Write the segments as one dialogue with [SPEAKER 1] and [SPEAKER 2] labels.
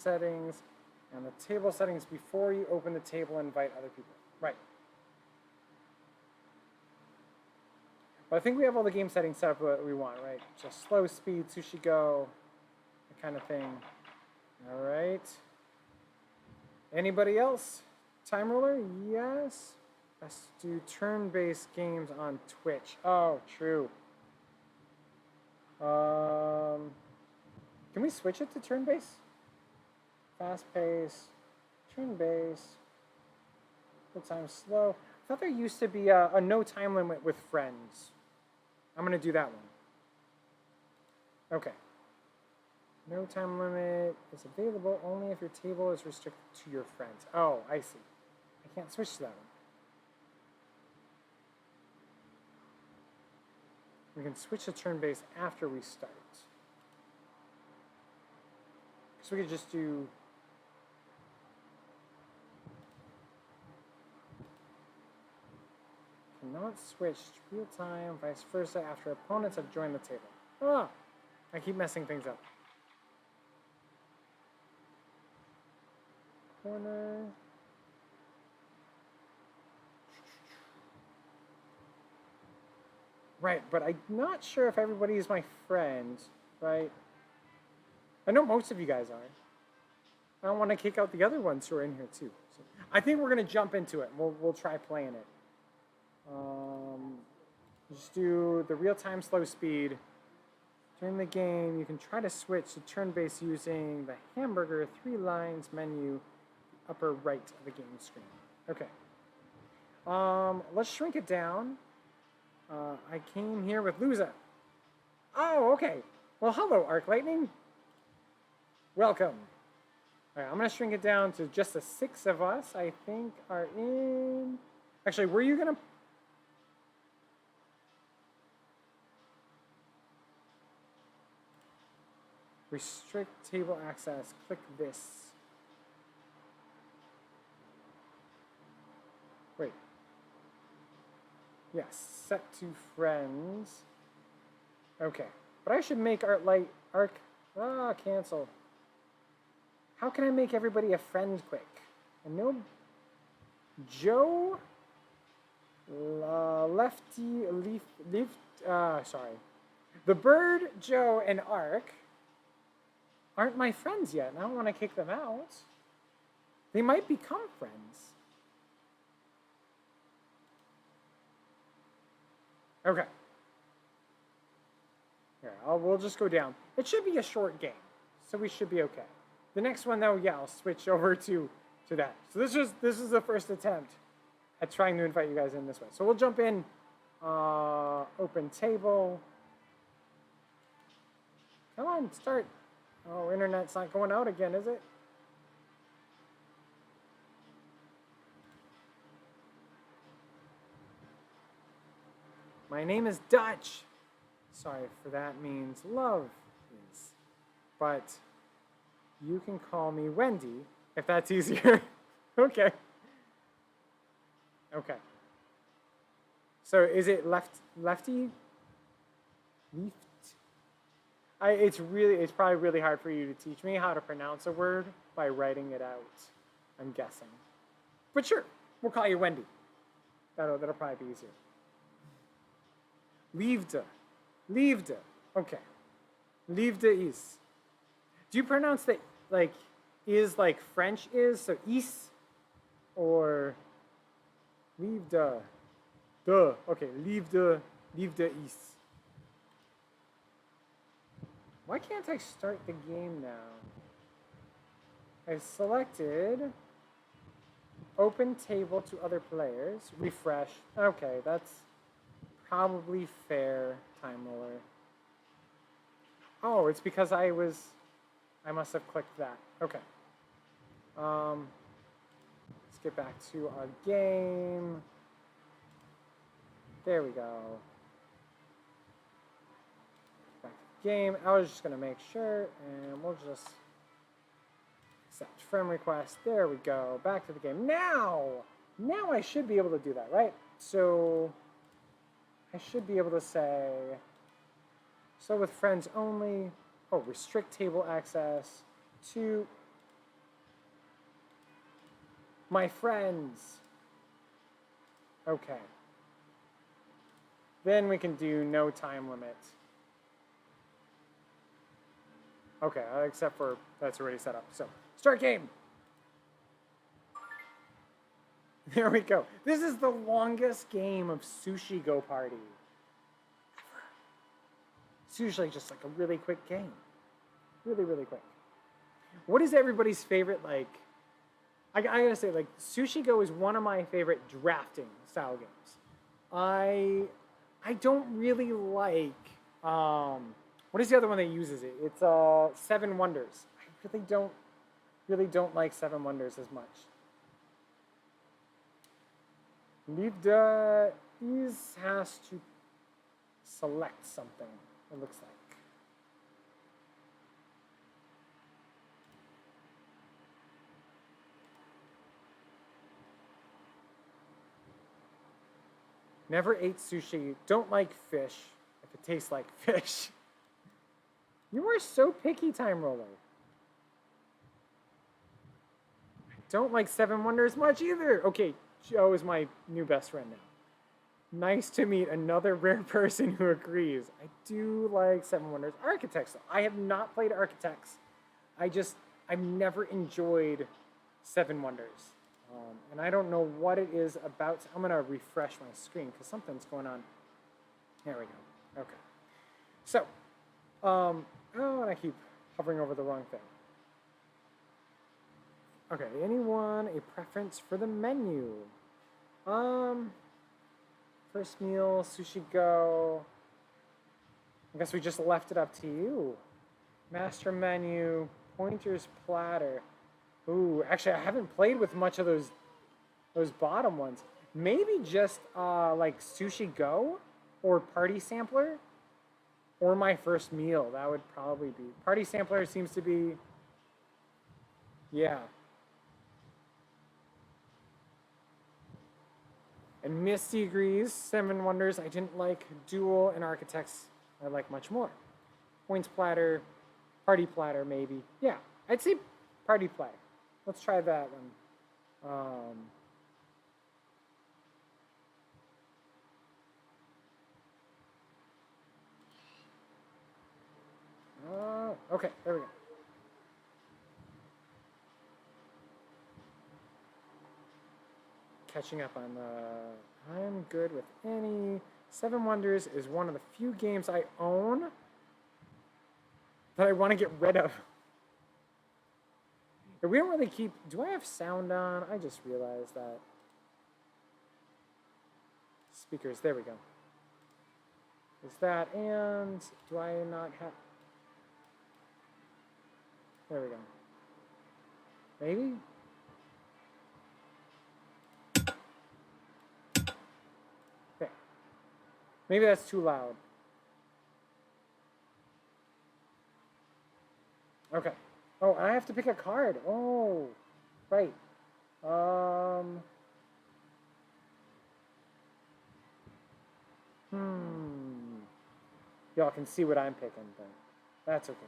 [SPEAKER 1] settings and the table settings before you open the table and invite other people. Right. But I think we have all the game settings set up what we want, right? Just slow speed, sushi go, that kind of thing. All right. Anybody else? Time ruler? Yes. Let's do turn-based games on Twitch. Oh, true. Can we switch it to turn-based? Fast-paced, turn-based, full time slow. I thought there used to be a no time limit with friends. I'm going to do that one. Okay. No time limit is available only if your table is restricted to your friends. Oh, I see. I can't switch to that one. We can switch to turn-based after we start. So we could just do... Cannot switch to real-time, vice versa, after opponents have joined the table. Ah! I keep messing things up. Corner. Right, but I'm not sure if everybody is my friend, right? I know most of you guys are. I don't want to kick out the other ones who are in here too. So I think we're going to jump into it. We'll try playing it. Just do the real-time slow speed. During the game, you can try to switch to turn-based using the hamburger 3 lines menu, upper right of the game screen. Okay. Let's shrink it down. I came here with Luza. Oh, okay. Well, hello, Arc Lightning. Welcome. All right, I'm going to shrink it down to just the 6 of us, I think, are in... Actually, were you going to... Restrict table access. Click this. Wait. Yes, set to friends. Okay. But I should make Arc... cancel. How can I make everybody a friend quick? I know Joe, sorry. The Bird, Joe, and Arc aren't my friends yet, and I don't want to kick them out. They might become friends. Okay. Here, we'll just go down. It should be a short game, so we should be okay. The next one, though, yeah, I'll switch over to that. So this is the first attempt at trying to invite you guys in this way. So we'll jump in, open table. Come on, start. Oh, internet's not going out again, is it? My name is Dutch. Sorry for that means love is. But you can call me Wendy if that's easier. Okay. Okay. So is it lefty? Left? It's probably really hard for you to teach me how to pronounce a word by writing it out, I'm guessing. But sure, we'll call you Wendy. That'll probably be easier. Liefde. Okay. Liefde is. Do you pronounce the like is like French is, so is, or Liefde? Duh. Okay, Liefde is. Why can't I start the game now? I've selected open table to other players, refresh. Okay, that's probably fair, time roller. Oh, it's because I must have clicked that. Okay. Let's get back to our game. There we go. Back to the game. I was just going to make sure, and we'll just accept friend request. There we go. Back to the game. Now I should be able to do that, right? So I should be able to say, so with friends only, restrict table access to My friends. Okay. Then we can do no time limit. Okay, except for that's already set up. So, start game. There we go. This is the longest game of Sushi Go Party ever. It's usually just like a really quick game. Really, really quick. What is everybody's favorite, like, I gotta say, like, Sushi Go is one of my favorite drafting style games. I don't really like, what is the other one that uses it? It's Seven Wonders. I really don't like Seven Wonders as much. These has to select something, it looks like. Never ate sushi. Don't like fish if it tastes like fish. You are so picky, Time Roller. I don't like Seven Wonders much either. Okay, Joe is my new best friend now. Nice to meet another rare person who agrees. I do like Seven Wonders. Architects, though. I have not played Architects. I've never enjoyed Seven Wonders. And I don't know what it is about. I'm going to refresh my screen because something's going on. There we go. Okay. So, oh, and I keep hovering over the wrong thing. Okay, anyone a preference for the menu? First meal, Sushi Go. I guess we just left it up to you. Master menu, pointers platter. Ooh, actually, I haven't played with much of those bottom ones. Maybe just like Sushi Go or Party Sampler or my first meal. That would probably be. Party Sampler seems to be, yeah. And Misty agrees. Seven Wonders, I didn't like. Duel and Architects, I like much more. Points platter, Party platter, maybe. Yeah, I'd say Party platter. Let's try that one. Okay, there we go. Catching up on the... I'm good with any. Seven Wonders is one of the few games I own that I want to get rid of. We don't really keep... Do I have sound on? I just realized that. Speakers, there we go. Is that, and do I not have... There we go. Maybe? Okay. Maybe that's too loud. Okay. Oh, I have to pick a card. Oh, right. Y'all can see what I'm picking, but that's okay.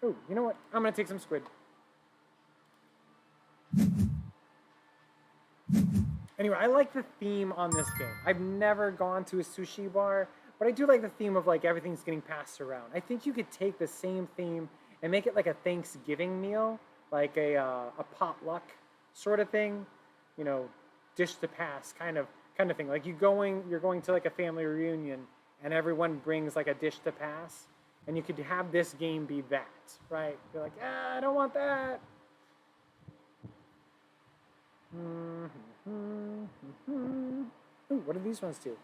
[SPEAKER 1] Oh, you know what? I'm gonna take some squid. Anyway, I like the theme on this game. I've never gone to a sushi bar, but I do like the theme of like everything's getting passed around. I think you could take the same theme and make it like a Thanksgiving meal, like a potluck sort of thing, you know, dish to pass kind of thing. Like you're going to like a family reunion and everyone brings like a dish to pass, and you could have this game be that, right? You're like, I don't want that. Ooh, what do these ones do?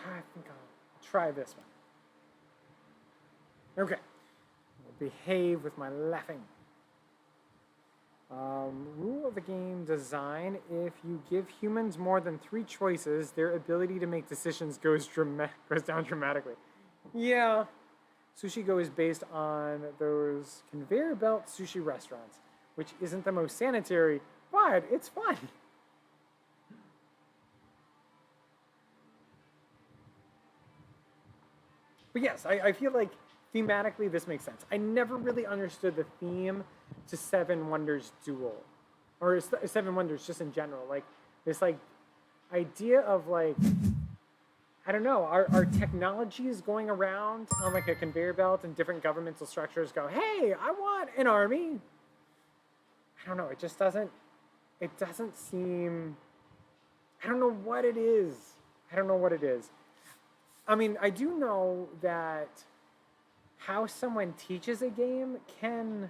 [SPEAKER 1] I think I'll try this one. Okay. I'll behave with my laughing. Rule of the game design: if you give humans more than 3 choices, their ability to make decisions goes down dramatically. Yeah. Sushi Go is based on those conveyor belt sushi restaurants, which isn't the most sanitary, but it's fun. But yes, I feel like thematically, this makes sense. I never really understood the theme to Seven Wonders Duel, or Seven Wonders just in general. Like this, like idea of like, I don't know, our technology is going around on like a conveyor belt, and different governmental structures go, hey, I want an army. I don't know. It just doesn't. It doesn't seem. I don't know what it is. I don't know what it is. I mean, I do know that how someone teaches a game can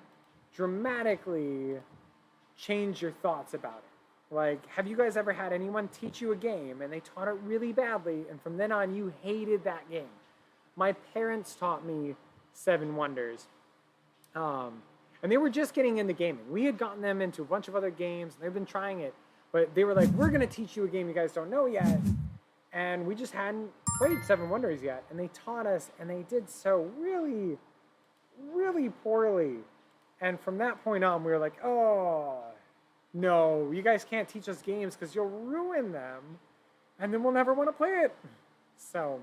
[SPEAKER 1] dramatically change your thoughts about it. Like, have you guys ever had anyone teach you a game and they taught it really badly, and from then on you hated that game? My parents taught me Seven Wonders, and they were just getting into gaming. We had gotten them into a bunch of other games, and they've been trying it, but they were like, we're going to teach you a game you guys don't know yet. And we just hadn't played Seven Wonders yet. And they taught us, and they did so really, really poorly. And from that point on, we were like, oh, no, you guys can't teach us games because you'll ruin them. And then we'll never want to play it. So.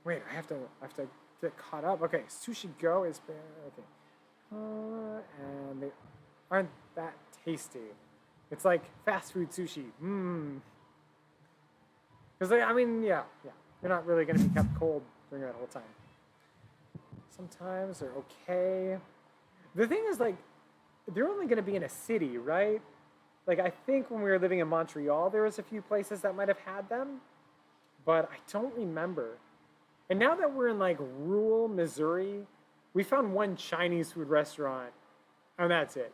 [SPEAKER 1] Wait, I have to get caught up. Okay, Sushi Go is bad. Okay. And they aren't that tasty. It's like fast food sushi. Because I mean, yeah, they're not really going to be kept cold during that whole time. Sometimes they're okay. The thing is, like, they're only going to be in a city, right? Like, I think when we were living in Montreal, there was a few places that might have had them, but I don't remember. And now that we're in like rural Missouri, we found one Chinese food restaurant, and that's it.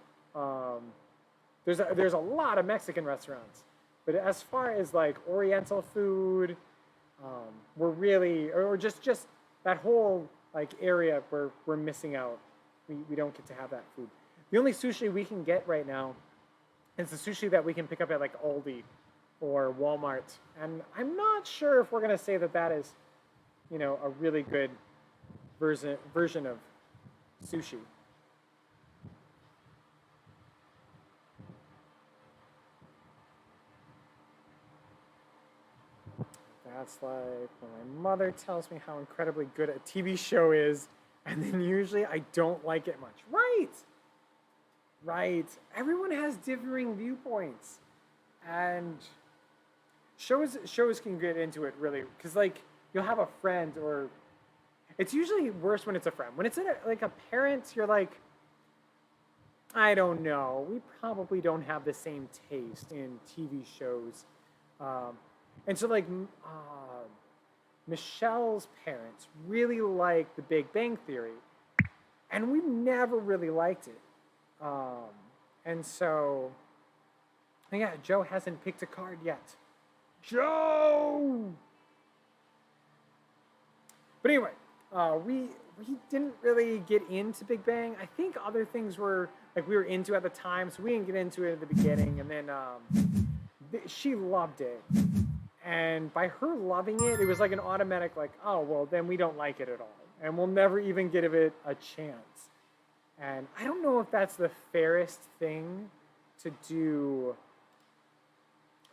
[SPEAKER 1] There's a lot of Mexican restaurants, but as far as like Oriental food, we're really, or just that whole like area where we're missing out. We don't get to have that food. The only sushi we can get right now is the sushi that we can pick up at like Aldi or Walmart, and I'm not sure if we're gonna say that that is, you know, a really good version of sushi. That's like when my mother tells me how incredibly good a TV show is, and then usually I don't like it much. Right. Everyone has differing viewpoints, and shows can get into it really, because like you'll have a friend, or it's usually worse when it's a friend. When it's like a parent, you're like, I don't know. We probably don't have the same taste in TV shows. And so like Michelle's parents really like The Big Bang Theory, and we never really liked it. And so, yeah, Joe hasn't picked a card yet. Joe! But anyway, we didn't really get into Big Bang. I think other things were, like, we were into at the time, so we didn't get into it at the beginning. And then she loved it. And by her loving it, it was like an automatic, like, oh, well, then we don't like it at all. And we'll never even give it a chance. And I don't know if that's the fairest thing to do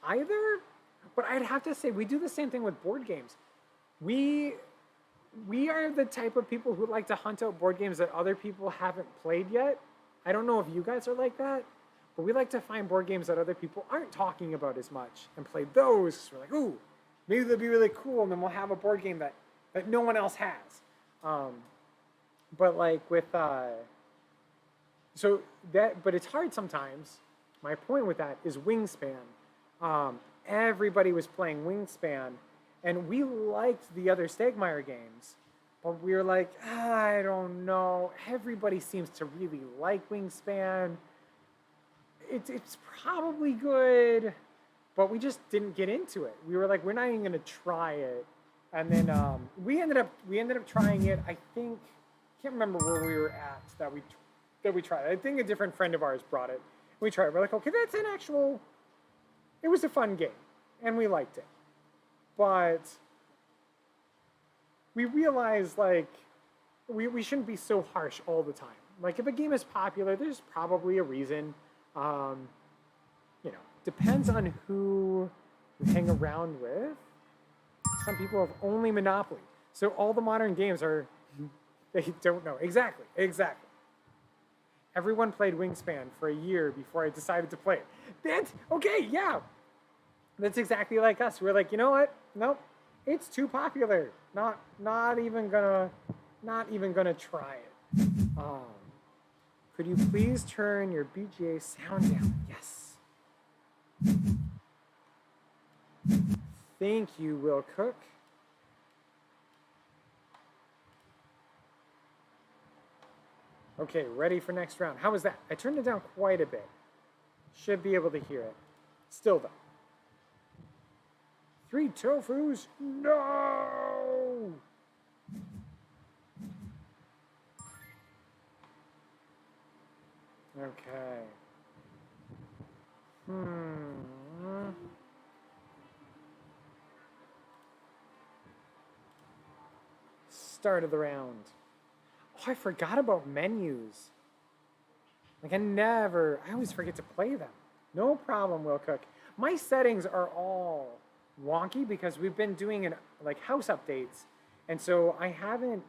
[SPEAKER 1] either. But I'd have to say, we do the same thing with board games. We are the type of people who like to hunt out board games that other people haven't played yet. I don't know if you guys are like that, but we like to find board games that other people aren't talking about as much and play those. We're like, ooh, maybe they'll be really cool, and then we'll have a board game that no one else has. But like with, but it's hard sometimes. My point with that is Wingspan. Everybody was playing Wingspan, and we liked the other Stegmaier games, but we were like, I don't know. Everybody seems to really like Wingspan. It's probably good, but we just didn't get into it. We were like, we're not even gonna try it. And then we ended up trying it. I think, can't remember where we were at that we tried it. I think a different friend of ours brought it. We tried it. We're like, okay, that's an actual. It was a fun game, and we liked it. But we realized, like, we shouldn't be so harsh all the time. Like, if a game is popular, there's probably a reason. Depends on who you hang around with. Some people have only Monopoly. So all the modern games are, they don't know. Exactly, exactly. Everyone played Wingspan for a year before I decided to play it. That's, okay, yeah. That's exactly like us. We're like, you know what? Nope, it's too popular. Not even gonna try it. Could you please turn your BGA sound down? Yes. Thank you, Will Cook. Okay, ready for next round. How was that? I turned it down quite a bit. Should be able to hear it. Still though. 3 tofus? No! Okay. Start of the round. Oh, I forgot about menus. Like I always forget to play them. No problem, Will Cook. My settings are all wonky because we've been doing like house updates. And so I haven't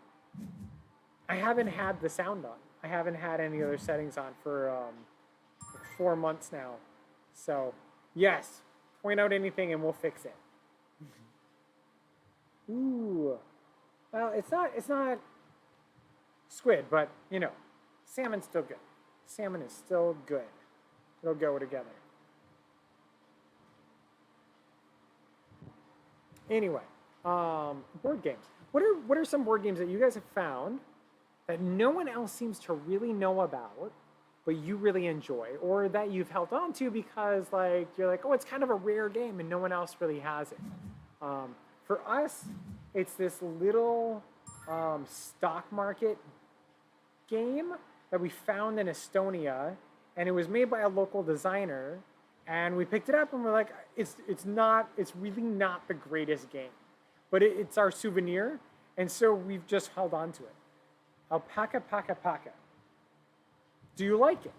[SPEAKER 1] had the sound on. I haven't had any other settings on for 4 months now. So yes, point out anything and we'll fix it. Ooh. Well, it's not squid, but you know, salmon's still good. Salmon is still good. It'll go together. Anyway, board games. What are some board games that you guys have found that no one else seems to really know about, but you really enjoy, or that you've held on to because like you're like, oh, it's kind of a rare game and no one else really has it. For us, it's this little stock market game that we found in Estonia, and it was made by a local designer, and we picked it up and we're like, it's really not the greatest game, but it's our souvenir, and so we've just held on to it. Alpaca Paca Paca. Do you like it?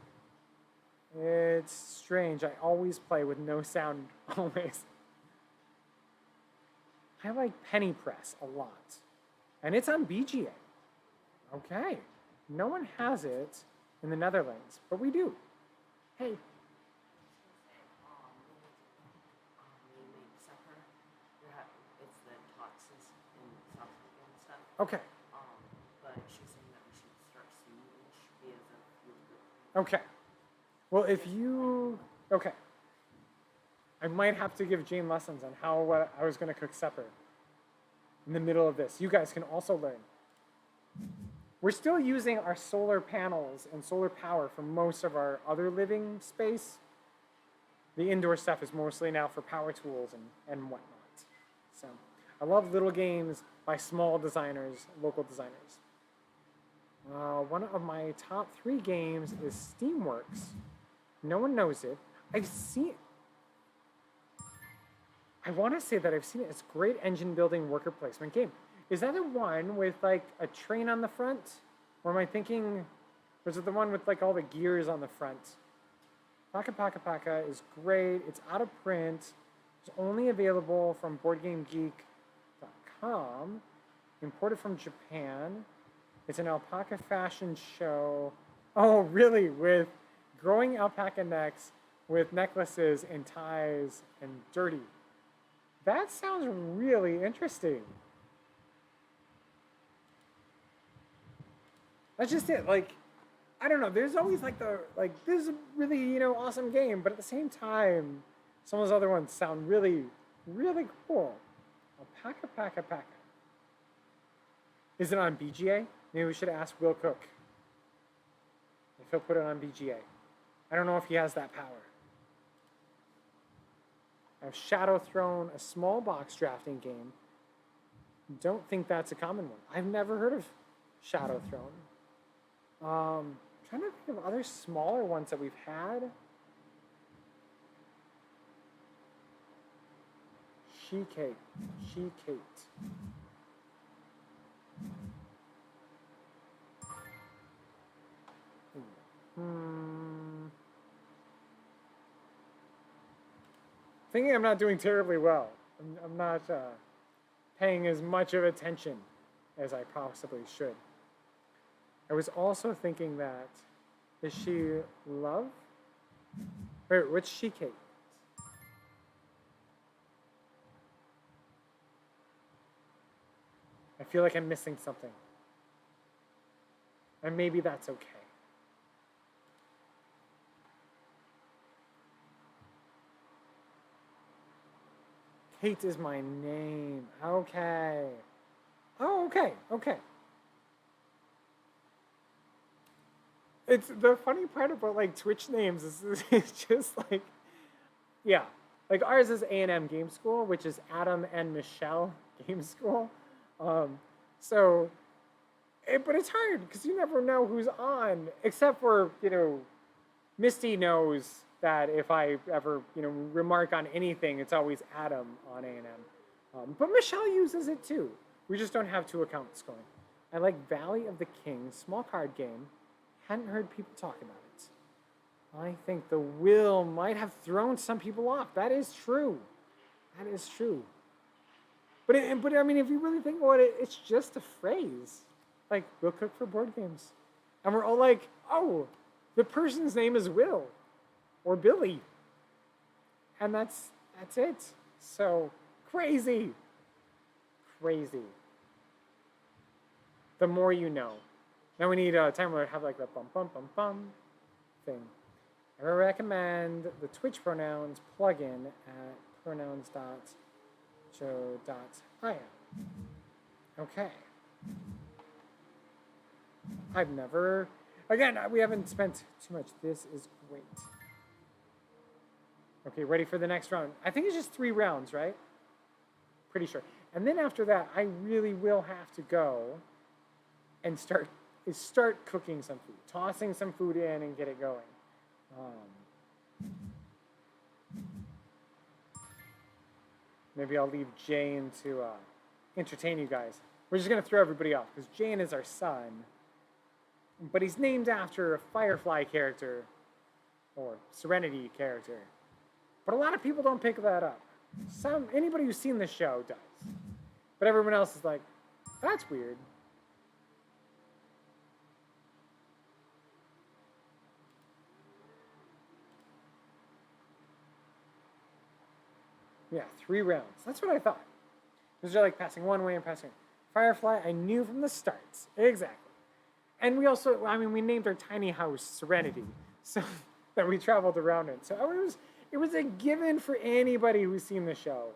[SPEAKER 1] It's strange. I always play with no sound, always. I like Penny Press a lot. And it's on BGA. Okay. No one has it in the Netherlands, but we do. Hey.
[SPEAKER 2] It's the toxins in South Africa and stuff.
[SPEAKER 1] Okay.
[SPEAKER 2] But she's saying that we should start soon-ish via the field group.
[SPEAKER 1] Okay. Well, okay. I might have to give Jane lessons on how I was going to cook supper in the middle of this. You guys can also learn. We're still using our solar panels and solar power for most of our other living space. The indoor stuff is mostly now for power tools and whatnot. So I love little games by small designers, local designers. One of my top 3 games is Steamworks. No one knows it. I want to say that I've seen it. It's a great engine building worker placement game. Is that the one with like a train on the front? Or am I thinking, or is it the one with like all the gears on the front? Paca Paca Paca is great. It's out of print. It's only available from BoardGameGeek.com. Imported from Japan. It's an alpaca fashion show. Oh, really? With growing alpaca necks with necklaces and ties and dirty. That sounds really interesting. That's just it. Like, I don't know. There's always like this is a really, awesome game, but at the same time, some of those other ones sound really, really cool. Alpaca Paca Paca. Is it on BGA? Maybe we should ask Will Cook if he'll put it on BGA. I don't know if he has that power. I have Shadow Throne, a small box drafting game. Don't think that's a common one. I've never heard of Shadow Throne. Trying to think of other smaller ones that we've had. She-Kate. Thinking I'm not doing terribly well. I'm not paying as much of attention as I possibly should. I was also thinking that, is she Love? Wait, what's she Kate? I feel like I'm missing something. And maybe that's okay. Kate is my name. Okay. Oh, okay, okay. It's the funny part about like Twitch names is it's just like, yeah, like ours is A&M Game School, which is Adam and Michelle Game School. So, but it's hard because you never know who's on, except for, you know, Misty knows that if I ever, you know, remark on anything, it's always Adam on A&M. But Michelle uses it too. We just don't have 2 accounts going. I like Valley of the Kings, small card game. Hadn't heard people talk about it. I think the will might have thrown some people off. That is true. That is true. But I mean, if you really think about it, it's just a phrase. Like, we'll cook for board games. And we're all like, oh, the person's name is Will or Billy. And that's it. So, crazy. Crazy. The more you know. Now we need a time where I have like the bum bum bum bum thing. I recommend the Twitch pronouns plugin at pronouns.joe.io. Okay. I've never, again, we haven't spent too much. This is great. Okay, ready for the next round. I think it's just 3 rounds, right? Pretty sure. And then after that, I really will have to go and start cooking some food, tossing some food in and get it going. Maybe I'll leave Jane to entertain you guys. We're just going to throw everybody off because Jane is our son, but he's named after a Firefly character or Serenity character. But a lot of people don't pick that up. Anybody who's seen the show does. But everyone else is like, that's weird. Yeah, 3 rounds. That's what I thought. Because they're like passing one way and passing. Firefly, I knew from the start. Exactly. And we also, I mean, we named our tiny house Serenity, so that we traveled around in. So it was a given for anybody who's seen the show.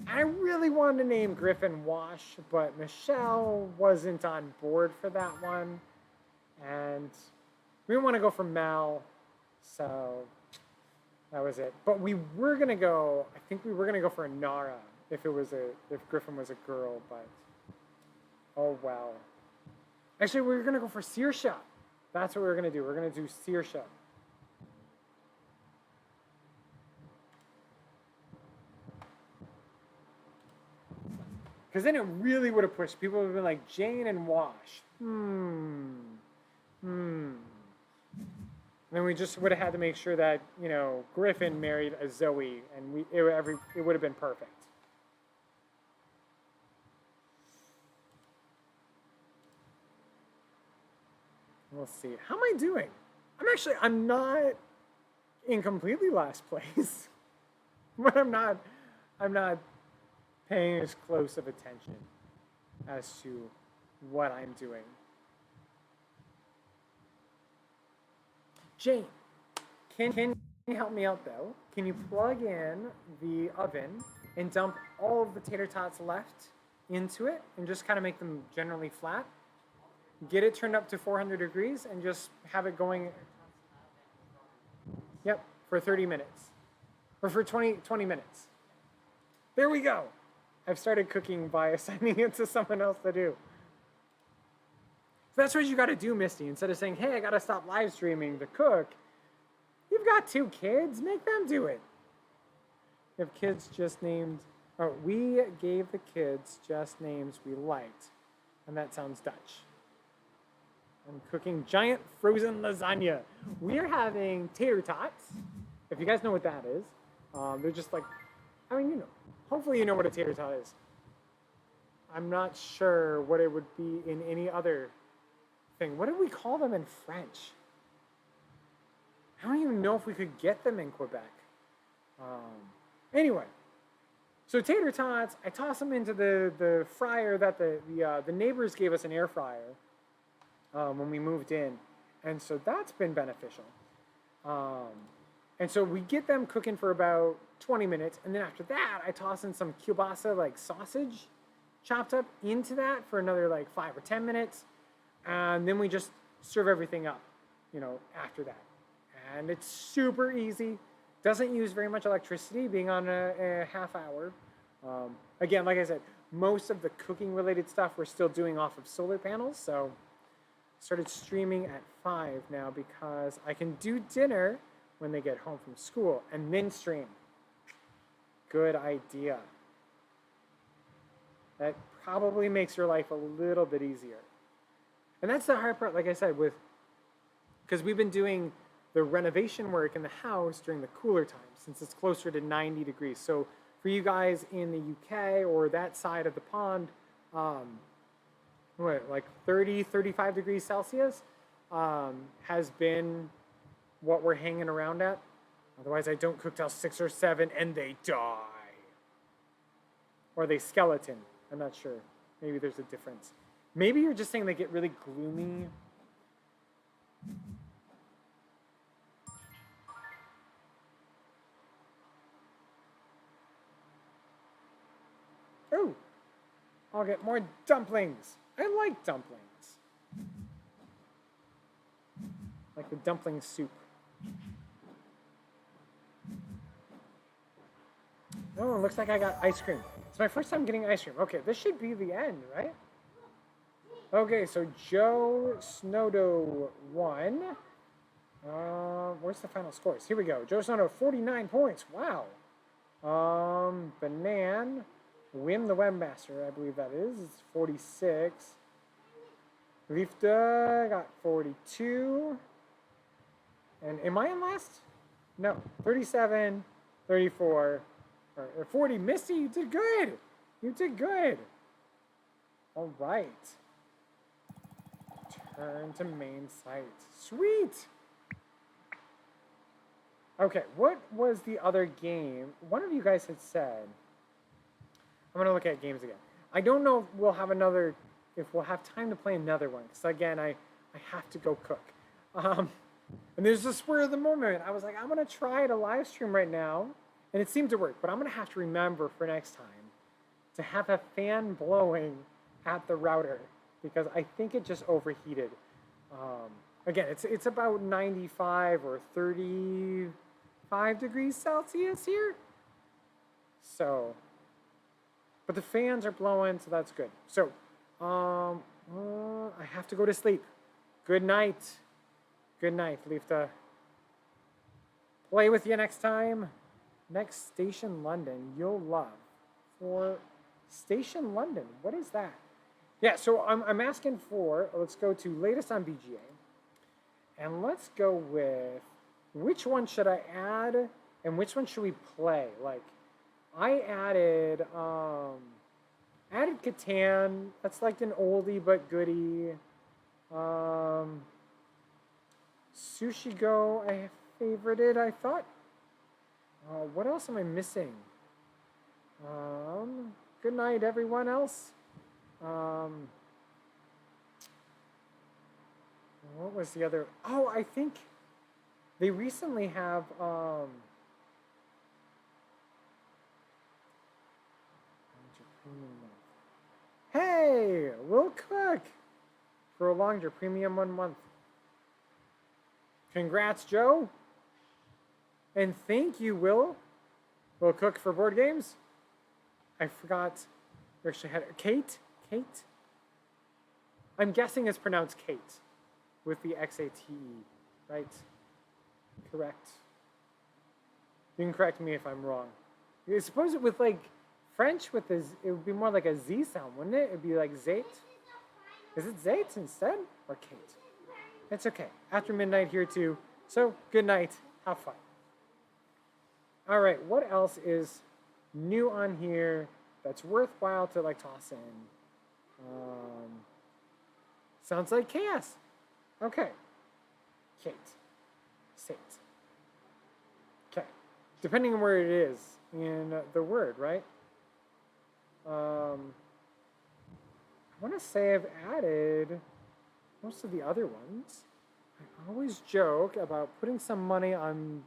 [SPEAKER 1] I really wanted to name Griffin Wash, but Michelle wasn't on board for that one. And we didn't want to go for Mel, so that was it. But we were gonna go. I think we were gonna go for Nara if Griffin was a girl. But oh well. Actually, we were gonna go for Saoirse. That's what we were gonna do. We're gonna do Saoirse. Because then it really would have pushed. People would have been like Jane and Wash. And then we just would have had to make sure that, you know, Griffin married a Zoe, and it would have been perfect. We'll see. How am I doing? I'm not in completely last place, but I'm not paying as close of attention as to what I'm doing. Jane, can you help me out though? Can you plug in the oven and dump all of the tater tots left into it and just kind of make them generally flat? Get it turned up to 400 degrees and just have it going. Yep, for 30 minutes. Or for 20 minutes. There we go. I've started cooking by assigning it to someone else to do. So that's what you got to do, Misty. Instead of saying, hey, I got to stop live streaming to cook, you've got 2 kids. Make them do it. You have kids just named, we gave the kids just names we liked. And that sounds Dutch. I'm cooking giant frozen lasagna. We're having tater tots. If you guys know what that is, they're just like, I mean, you know, Hopefully you know what a tater tot is. I'm not sure what it would be in any other thing. What do we call them in French? I don't even know if we could get them in Quebec. Anyway, so tater tots, I toss them into the fryer that the neighbors gave us, an air fryer when we moved in, and so that's been beneficial. And so we get them cooking for about 20 minutes, and then after that, I toss in some kielbasa, like sausage, chopped up into that for another like 5 or 10 minutes, and then we just serve everything up, after that. And it's super easy. Doesn't use very much electricity, being on a half hour. Again, like I said, most of the cooking related stuff we're still doing off of solar panels. So I started streaming at 5 now because I can do dinner when they get home from school and then stream. Good idea. That probably makes your life a little bit easier. And that's the hard part, like I said, because we've been doing the renovation work in the house during the cooler times since it's closer to 90 degrees. So for you guys in the UK or that side of the pond, like 30, 35 degrees Celsius has been what we're hanging around at. Otherwise, I don't cook till 6 or 7 and they die. Or they skeleton. I'm not sure. Maybe there's a difference. Maybe you're just saying they get really gloomy. Oh, I'll get more dumplings. I like dumplings. Like the dumpling soup. Oh, it looks like I got ice cream. It's my first time getting ice cream. Okay, this should be the end, right? Okay, so Joe Snowdo won. Where's the final scores? Here we go. Joe Snowdo, 49 points. Wow. Banan, Wim the Webmaster, I believe that is 46. Lifta got 42. And am I in last? No, 37, 34, or 40. Misty, you did good. You did good. All right. Turn to main site. Sweet. Okay, what was the other game? One of you guys had said, I'm gonna look at games again. I don't know if we'll have time to play another one, because again, I have to go cook. And there's a spur of the moment. I was like, I'm gonna try to live stream right now, and it seemed to work, but I'm gonna have to remember for next time to have a fan blowing at the router, because I think it just overheated. Again, it's about 95 or 35 degrees Celsius here. So, but the fans are blowing, so that's good. So, I have to go to sleep. Good night. Good night, Lifta. Play with you next time. Next, Station London, you'll love. For Station London, what is that? Yeah, so I'm asking for, let's go to latest on BGA. And let's go with, which one should I add and which one should we play? Like, I added Catan. That's like an oldie but goodie. Sushi Go, I favorited, I thought. What else am I missing? Good night, everyone else. What was the other? Oh, I think they recently have hey, we'll cook. Prolonged your premium 1 month. Congrats, Joe. And thank you, Will. Will cook for board games. I forgot. We actually had Kate. Kate. I'm guessing it's pronounced Kate, with the X-A-T-E, right? Correct. You can correct me if I'm wrong. I suppose it with like French with this, it would be more like a Z sound, wouldn't it? It would be like Zait. Is it Zait instead or Kate? It's okay. After midnight here too. So good night. Have fun. All right. What else is new on here that's worthwhile to like toss in? Sounds like chaos. Okay. Kate. Sate. Okay. Depending on where it is in the word, right? I want to say I've added most of the other ones. I always joke about putting some money on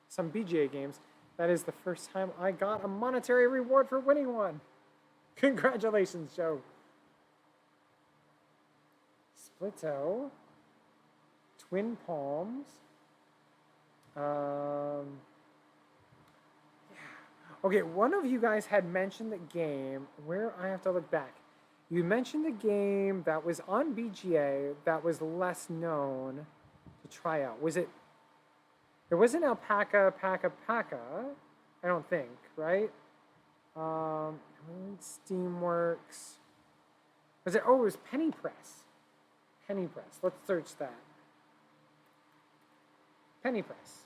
[SPEAKER 1] some BGA games. That is the first time I got a monetary reward for winning one. Congratulations, Joe. Splitto. Twin Palms. Yeah. Okay, one of you guys had mentioned the game where I have to look back. You mentioned the game that was on BGA that was less known to try out. Was it? It wasn't Alpaca Paca Paca, I don't think, right? Steamworks. Was it? Oh, it was Penny Press. Penny Press. Let's search that. Penny Press.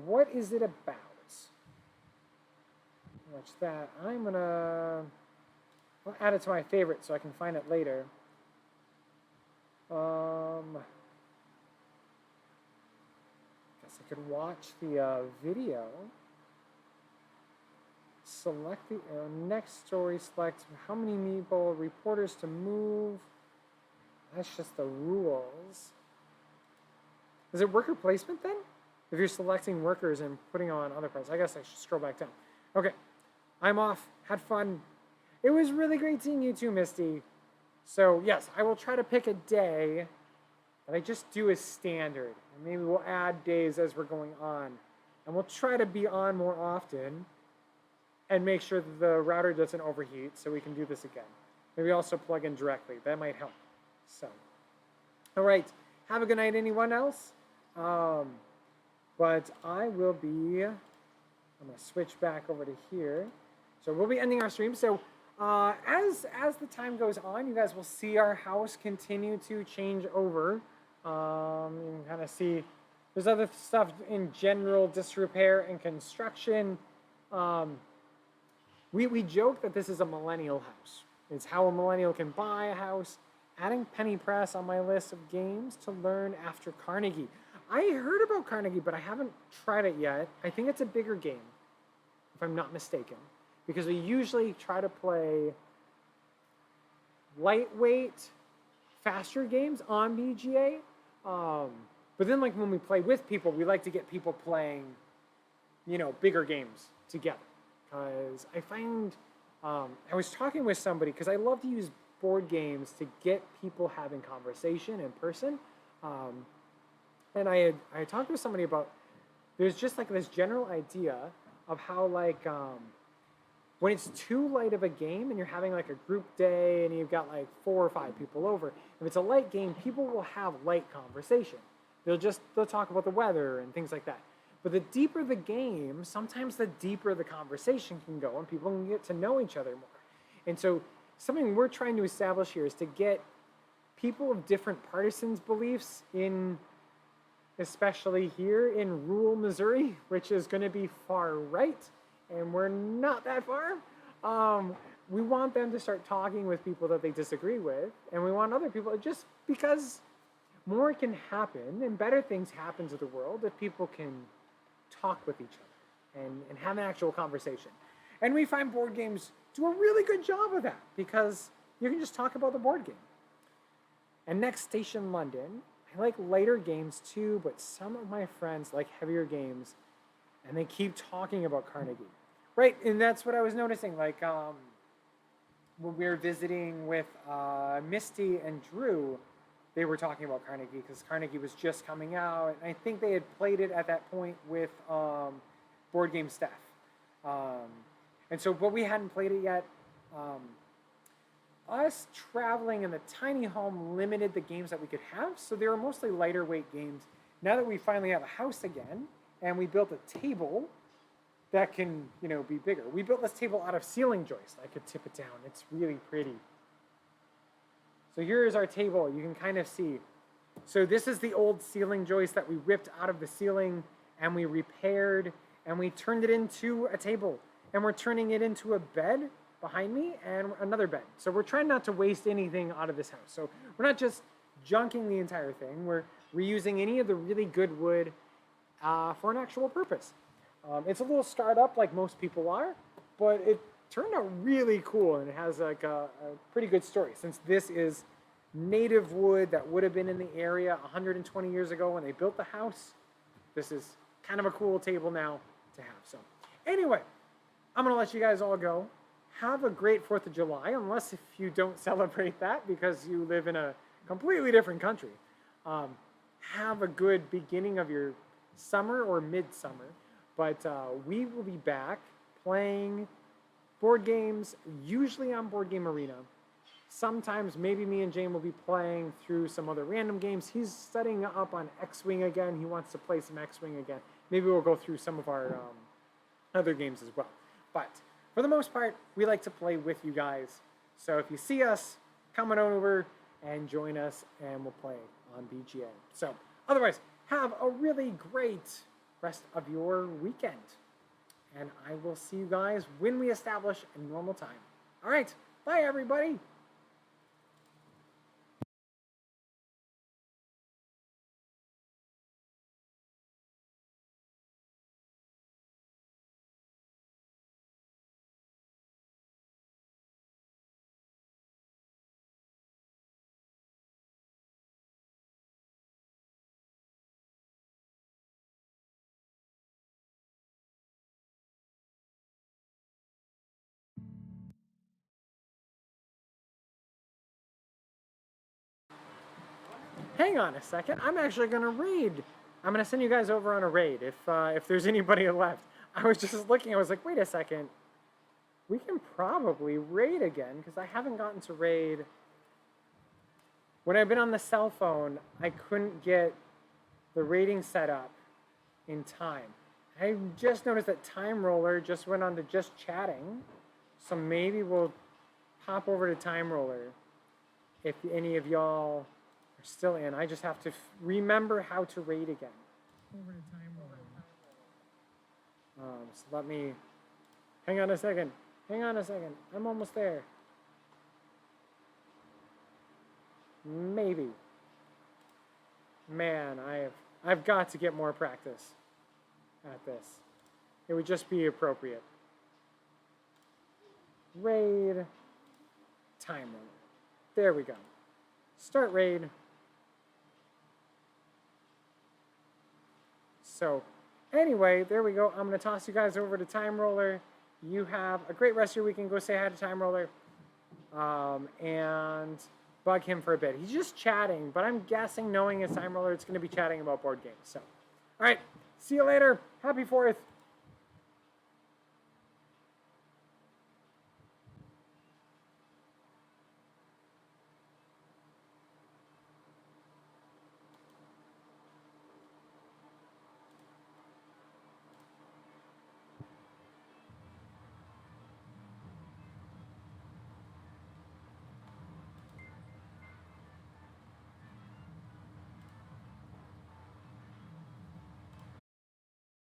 [SPEAKER 1] What is it about? Watch that. I'll add it to my favorite so I can find it later. Guess I could watch the video. Select the next story. Select how many people, reporters to move. That's just the rules. Is it worker placement then? If you're selecting workers and putting on other parts, I guess I should scroll back down. Okay, I'm off. Had fun. It was really great seeing you too, Misty. So yes, I will try to pick a day that I just do as standard. And maybe we'll add days as we're going on. And we'll try to be on more often and make sure that the router doesn't overheat so we can do this again. Maybe also plug in directly. That might help. So, all right. Have a good night, anyone else? But I will be, I'm going to switch back over to here. So we'll be ending our stream. So as the time goes on, you guys will see our house continue to change over. You can kind of see there's other stuff in general disrepair and construction. We joke that this is a millennial house. It's how a millennial can buy a house. Adding Penny Press on my list of games to learn after Carnegie. I heard about Carnegie, but I haven't tried it yet. I think it's a bigger game, if I'm not mistaken, because we usually try to play lightweight, faster games on BGA. But then, like when we play with people, we like to get people playing, bigger games together. Because I find, I was talking with somebody, because I love to use board games to get people having conversation in person. And I had talked with somebody about, there's just like this general idea of how like, when it's too light of a game and you're having like a group day and you've got like 4 or 5 people over, if it's a light game, people will have light conversation. They'll talk about the weather and things like that. But the deeper the game, sometimes the deeper the conversation can go and people can get to know each other more. And so something we're trying to establish here is to get people of different partisans' beliefs in, especially here in rural Missouri, which is going to be far right, and we're not that far. We want them to start talking with people that they disagree with, and we want other people, just because more can happen and better things happen to the world if people can talk with each other and have an actual conversation. And we find board games do a really good job of that because you can just talk about the board game. And next station, London. I like lighter games too, but some of my friends like heavier games and they keep talking about Carnegie. Right, and that's what I was noticing. Like when we were visiting with Misty and Drew, they were talking about Carnegie because Carnegie was just coming out. And I think they had played it at that point with board game staff. And so, but we hadn't played it yet. Us traveling in the tiny home limited the games that we could have. So they were mostly lighter weight games. Now that we finally have a house again, and we built a table that can, be bigger. We built this table out of ceiling joists. I could tip it down. It's really pretty. So here is our table. You can kind of see. So this is the old ceiling joist that we ripped out of the ceiling and we repaired. and we turned it into a table, and we're turning it into a bed behind me and another bed. So we're trying not to waste anything out of this house. So we're not just junking the entire thing. We're reusing any of the really good wood for an actual purpose. It's a little startup like most people are, but it turned out really cool, and it has like a pretty good story, since this is native wood that would have been in the area 120 years ago when they built the house. This is kind of a cool table now to have. So anyway, I'm going to let you guys all go. Have a great 4th of July, unless if you don't celebrate that because you live in a completely different country. Have a good beginning of your summer or midsummer. But we will be back playing board games, usually on Board Game Arena. Sometimes maybe me and Jane will be playing through some other random games. He's setting up on X-Wing again. He wants to play some X-Wing again. Maybe we'll go through some of our other games as well. But for the most part, we like to play with you guys. So if you see us, come on over and join us, and we'll play on BGA. So otherwise, have a really great rest of your weekend. And I will see you guys when we establish a normal time. All right, bye everybody. Hang on a second. I'm actually going to raid. I'm going to send you guys over on a raid if there's anybody left. I was just looking. I was like, wait a second. We can probably raid again because I haven't gotten to raid. When I've been on the cell phone, I couldn't get the raiding set up in time. I just noticed that Time Roller just went on to just chatting. So maybe we'll pop over to Time Roller if any of y'all are still in. I just have to remember how to raid again. Over to Time Roller. So let me, hang on a second. Hang on a second. I'm almost there. Maybe. Man, I've got to get more practice at this. It would just be appropriate. Raid. Time Roller. There we go. Start raid. So anyway, there we go. I'm going to toss you guys over to Time Roller. You have a great rest of your weekend. Go say hi to Time Roller. And bug him for a bit. He's just chatting, but I'm guessing, knowing it's Time Roller, it's going to be chatting about board games. So, all right. See you later. Happy 4th.